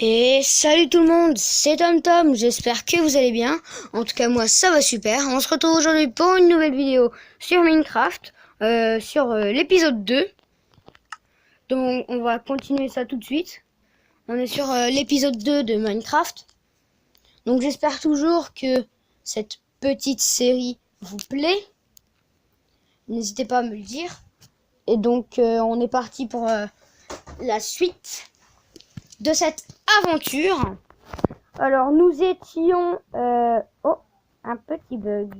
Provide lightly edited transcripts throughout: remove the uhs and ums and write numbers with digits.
Et salut tout le monde, c'est TomTom, j'espère que vous allez bien. En tout cas moi ça va super. On se retrouve aujourd'hui pour une nouvelle vidéo sur Minecraft, sur l'épisode 2. Donc on va continuer ça tout de suite. On est sur l'épisode 2 de Minecraft. Donc j'espère toujours que cette petite série vous plaît. N'hésitez pas à me le dire. Et donc on est parti pour la suite de cette aventure. Alors nous étions oh, un petit bug.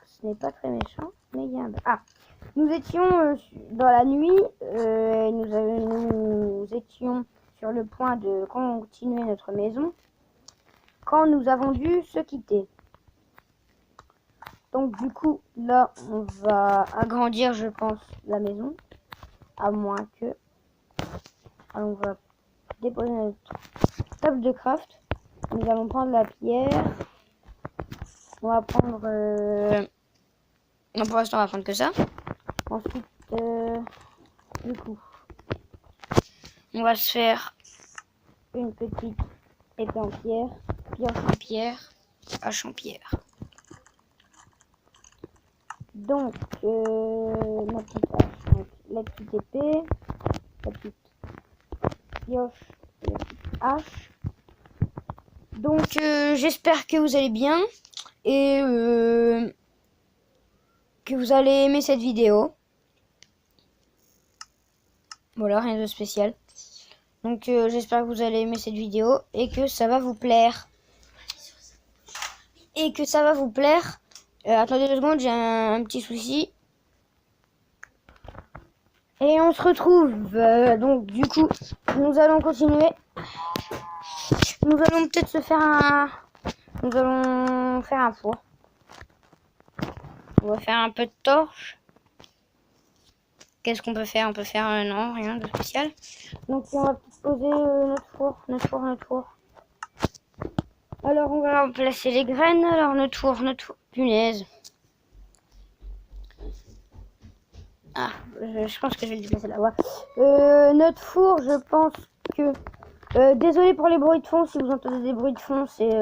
Ce n'est pas très méchant, mais il y a un bug. Ah, nous étions dans la nuit. Nous étions sur le point de continuer notre maison quand nous avons dû se quitter. Donc du coup là on va agrandir, je pense, la maison, à moins que. Alors, on va déposer notre table de craft. Nous allons prendre la pierre. On va prendre... Non, pour l'instant, on va prendre que ça. Ensuite, du coup, on va se faire une petite épée en pierre, pioche en pierre, hache en pierre. Donc, ma petite hache, donc, la petite épée, la petite pioche et la petite hache. Donc, j'espère que vous allez bien et que vous allez aimer cette vidéo. Voilà, rien de spécial. Donc, j'espère que vous allez aimer cette vidéo et que ça va vous plaire. Attendez 2 secondes, j'ai un petit souci. Et on se retrouve. Donc, du coup, nous allons continuer. Nous allons peut-être se faire un... Nous allons faire un four. On va faire un peu de torche. Qu'est-ce qu'on peut faire? On peut faire... non, rien de spécial. Donc, on va poser notre four. Alors, on va placer les graines. Alors, notre four. Punaise. Ah, je pense que je vais le déplacer là. Ouais. Notre four, je pense que... désolé pour les bruits de fond. Si vous entendez des bruits de fond, c'est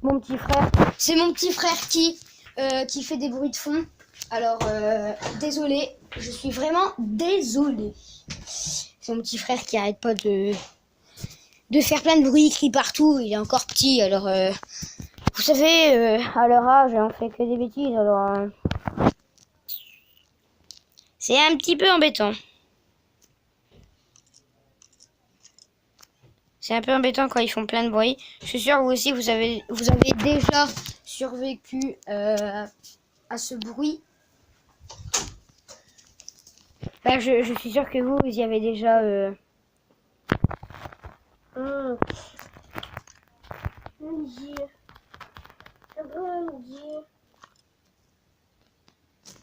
mon petit frère. C'est mon petit frère qui fait des bruits de fond. Alors, désolé. Je suis vraiment désolé. C'est mon petit frère qui arrête pas de faire plein de bruit, il crie partout. Il est encore petit, alors... vous savez, à leur âge, on fait que des bêtises, alors... c'est un petit peu embêtant. C'est un peu embêtant quand ils font plein de bruit. Je suis sûre, vous aussi, vous avez déjà survécu à ce bruit. Enfin, je suis sûre que vous y avez déjà...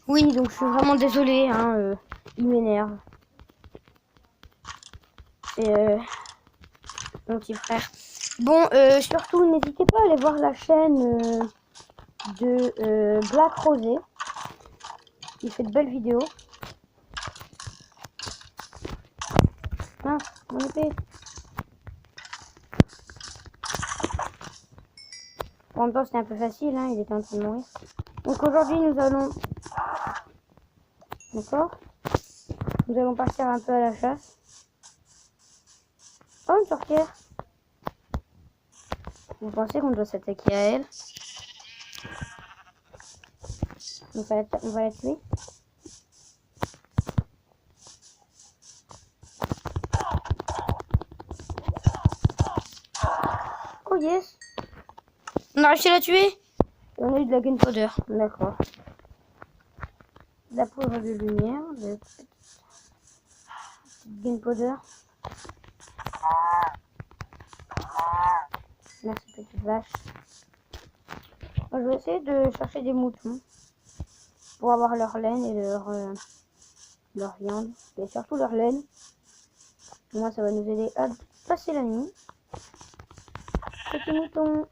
Oui, donc je suis vraiment désolée, hein, il m'énerve. Et mon petit frère. Bon, surtout, n'hésitez pas à aller voir la chaîne de Black Rosé. Il fait de belles vidéos. Ah, mon épée. En même temps, c'était un peu facile, hein, il était en train de mourir. Donc aujourd'hui, nous allons... D'accord? Nous allons partir un peu à la chasse. Oh, une sorcière! Vous pensez qu'on doit s'attaquer à elle? On va la tuer. Oh yes! On a réussi à la tuer! On a eu de la gunpowder. D'accord. De la poudre de lumière. De petite gunpowder. Merci petite vache. Moi, je vais essayer de chercher des moutons pour avoir leur laine et leur viande. Et surtout leur laine. Moi, ça va nous aider à passer la nuit. Petits moutons.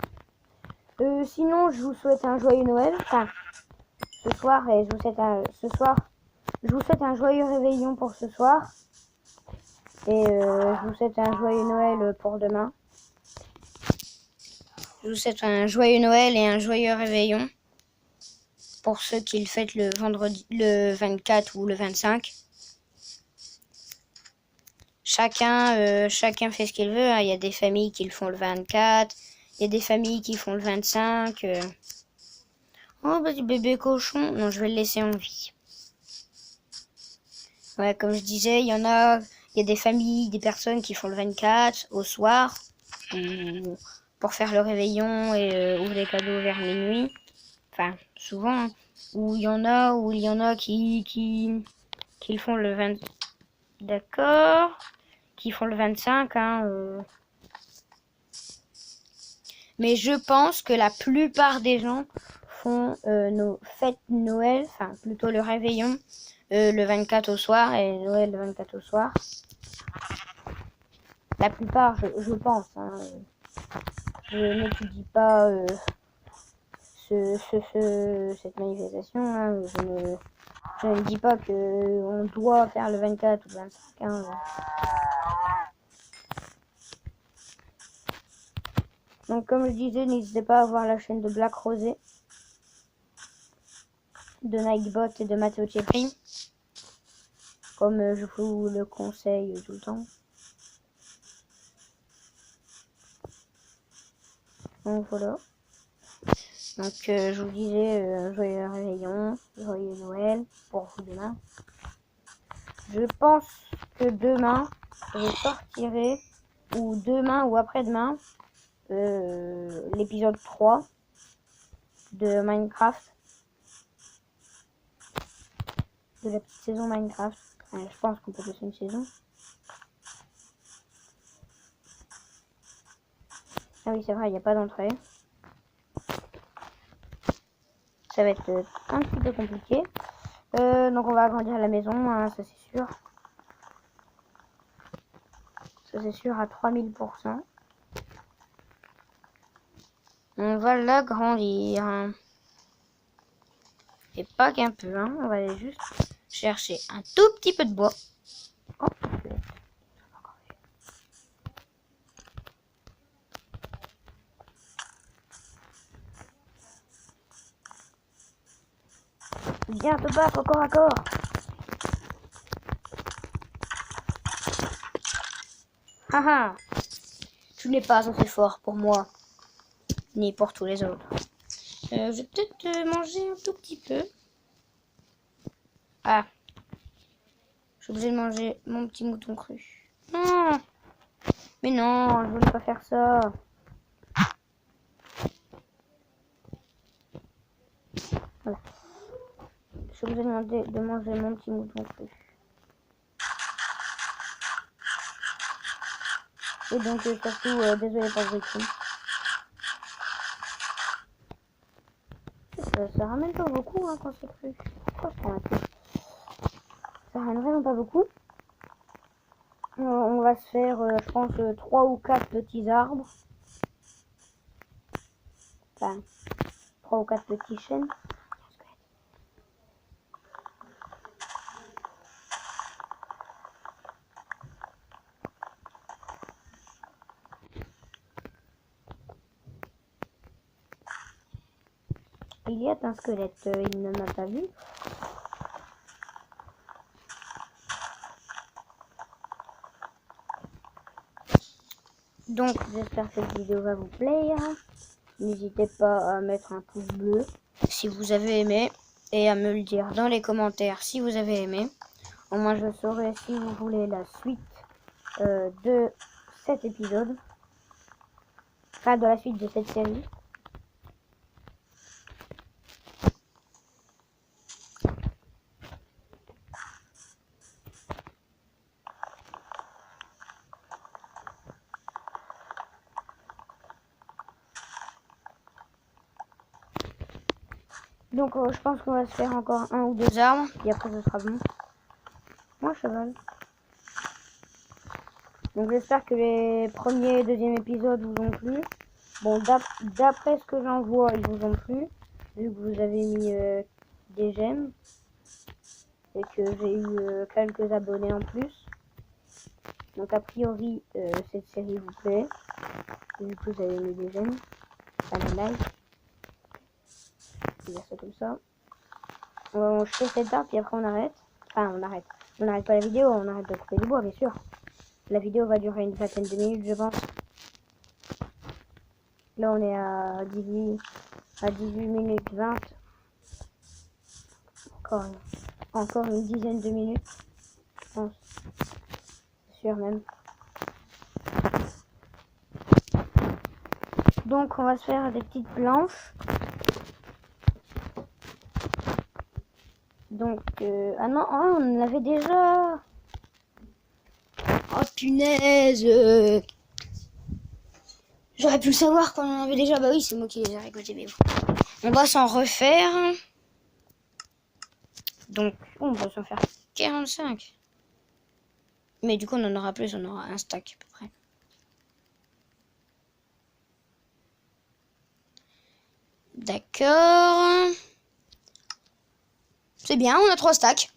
Sinon, je vous souhaite un joyeux Noël. Enfin, ce soir, je vous souhaite un joyeux réveillon pour ce soir. Et je vous souhaite un joyeux Noël pour demain. Je vous souhaite un joyeux Noël et un joyeux réveillon pour ceux qui le fêtent le vendredi, le 24 ou le 25. Chacun fait ce qu'il veut. Hein. Il y a des familles qui le font le 24. Il y a des familles qui font le 25. Oh, bah, du bébé cochon. Non, je vais le laisser en vie. Ouais, comme je disais, il y a des familles, des personnes qui font le 24 au soir. Pour faire le réveillon et ouvrir les cadeaux vers minuit. Enfin, souvent. Hein. Ou il y en a qui le font le 20. D'accord. Qui font le 25. Hein, Mais je pense que la plupart des gens font nos fêtes de Noël, enfin plutôt le réveillon le 24 au soir et Noël le 24 au soir. La plupart, je pense. Hein, je n'étudie pas cette manifestation. Hein, je ne dis pas qu'on doit faire le 24 ou le 25. Hein, Donc comme je disais, n'hésitez pas à voir la chaîne de Black Rosé, de Nightbot et de Matteo Cepri, comme je vous le conseille tout le temps. Donc voilà. Donc je vous disais joyeux réveillon, joyeux Noël pour vous demain. Je pense que demain je sortirai, ou demain ou après-demain, l'épisode 3 de Minecraft. De la petite saison Minecraft. Je pense qu'on peut laisser une saison. Ah oui, c'est vrai, il n'y a pas d'entrée. Ça va être un petit peu compliqué. Donc on va agrandir la maison, hein, ça c'est sûr. Ça c'est sûr à 3000%. On va l'agrandir. Hein. Et pas qu'un peu, hein. On va aller juste chercher un tout petit peu de bois. Oh. Viens te battre au corps à corps. Haha. Tu n'es pas assez fort pour moi. Ni pour tous les autres. Je vais peut-être manger un tout petit peu. Ah. Je suis obligée de manger mon petit mouton cru. Non. Mais non, je voulais pas faire ça. Voilà. Je suis obligée de manger mon petit mouton cru. Et donc surtout, désolé pour le bruit. Ça ramène pas beaucoup hein, quand c'est cru. Pourquoi je prends ça ramène vraiment pas beaucoup. On va se faire, je pense, 3 ou 4 petits arbres. Enfin, 3 ou 4 petits chênes. Il y a un squelette, il ne m'a pas vu. Donc j'espère que cette vidéo va vous plaire. N'hésitez pas à mettre un pouce bleu si vous avez aimé et à me le dire dans les commentaires si vous avez aimé. Au moins je saurai si vous voulez la suite de cet épisode. Enfin de la suite de cette série. Donc je pense qu'on va se faire encore 1 ou 2 arbres et après ce sera bon. Moi cheval. Donc j'espère que les premiers et deuxième épisodes vous ont plu. Bon d'après ce que j'en vois ils vous ont plu. Vu que vous avez mis des j'aime. Et que j'ai eu quelques abonnés en plus. Donc a priori, cette série vous plaît. Et du coup, vous avez mis des j'aime, pas des likes. Je vais dire ça comme ça. Je fais cette arbre, puis après on arrête. Enfin, on arrête. On n'arrête pas la vidéo, on arrête de couper du bois, bien sûr. La vidéo va durer une vingtaine de minutes, je pense. Là, on est à 18 minutes 20. Encore une dizaine de minutes, je pense. C'est sûr même. Donc, on va se faire des petites planches. Donc, ah non, oh, on en avait déjà. Oh punaise. J'aurais pu le savoir qu'on en avait déjà. Bah oui, c'est moi qui les ai récoltés, mais bon. On va s'en refaire. Donc, on va s'en faire 45. Mais du coup, on en aura plus, on aura un stack à peu près. D'accord. C'est bien, on a 3 stacks.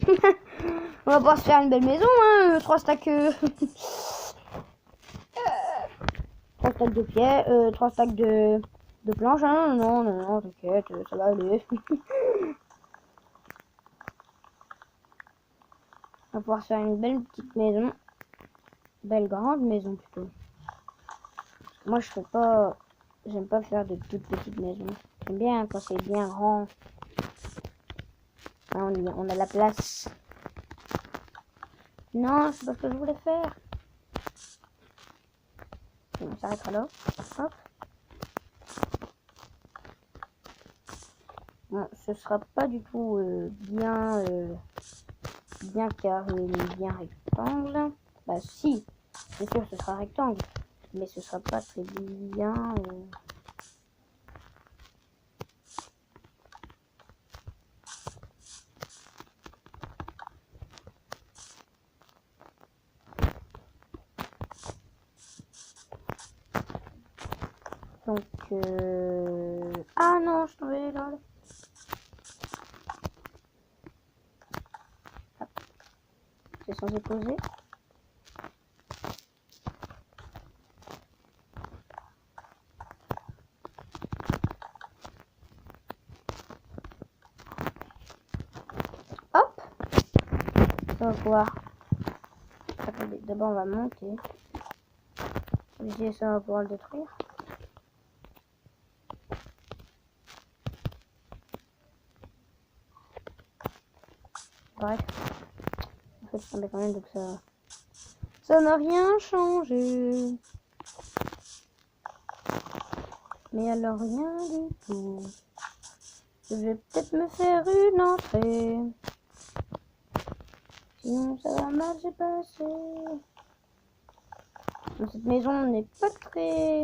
On va pouvoir se faire une belle maison, hein. 3 stacks. 3 stacks de pierre, 3 stacks de planches. Hein. Non, t'inquiète, ça va aller. On va pouvoir se faire une belle petite maison. Belle grande maison plutôt. Moi, je fais pas. J'aime pas faire de toutes petites maisons. J'aime bien quand c'est bien grand. Là, on a la place. Non, c'est pas ce que je voulais faire. On s'arrêtera là. Hop. Bon, ce sera pas du tout bien carré, bien rectangle. Bah si, c'est sûr ce sera rectangle. Mais ce sera pas très bien. Donc, ah non, je tombais là. C'est censé poser. Hop. On va pouvoir. Attendez, d'abord on va monter. Ça, on va pouvoir le détruire. Bref. En fait, je tombais quand même, donc ça n'a rien changé. Mais alors rien du tout. Je vais peut-être me faire une entrée. Sinon ça va mal se passer. Donc, cette maison n'est pas très...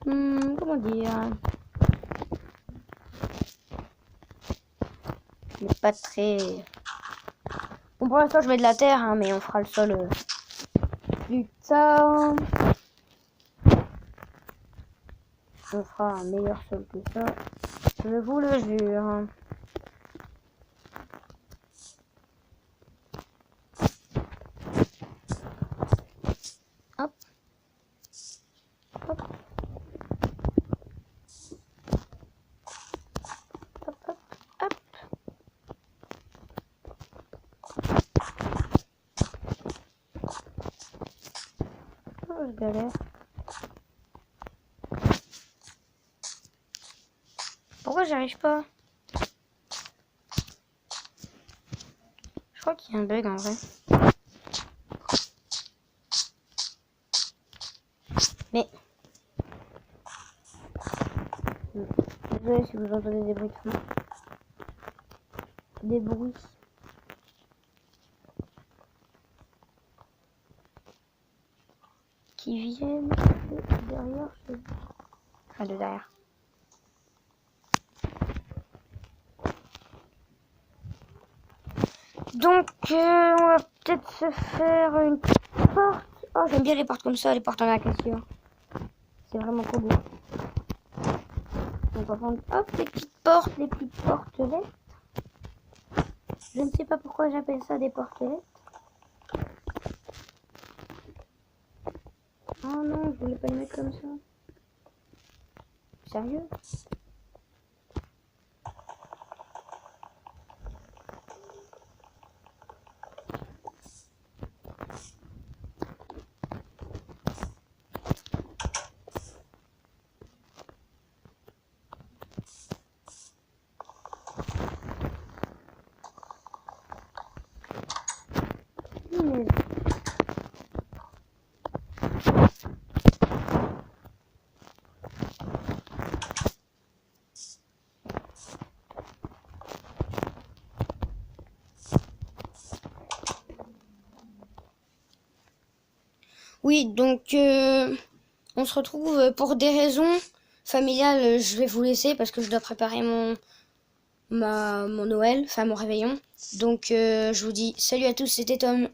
comment dire? N'est pas très... Bon, pour l'instant je mets de la terre, hein, mais on fera le sol plus tard. On fera un meilleur sol que ça. Je vous le jure. Hop. Hop. Hop, hop, hop. Oh, je galère. Pourquoi j'arrive pas? Je crois qu'il y a un bug en vrai. Mais... désolé si vous entendez des bruits de fond. Des bruits. Qui viennent de derrière. Enfin, de derrière. Donc, on va peut-être se faire une porte. Oh, j'aime bien les portes comme ça, les portes en acacia. C'est vraiment trop beau. On va prendre, hop, les petites portelettes. Je ne sais pas pourquoi j'appelle ça des portelettes. Oh non, je voulais pas le mettre comme ça. Sérieux? Oui, donc on se retrouve pour des raisons familiales. Je vais vous laisser parce que je dois préparer mon Noël, enfin mon réveillon. Donc je vous dis salut à tous, c'était Tom.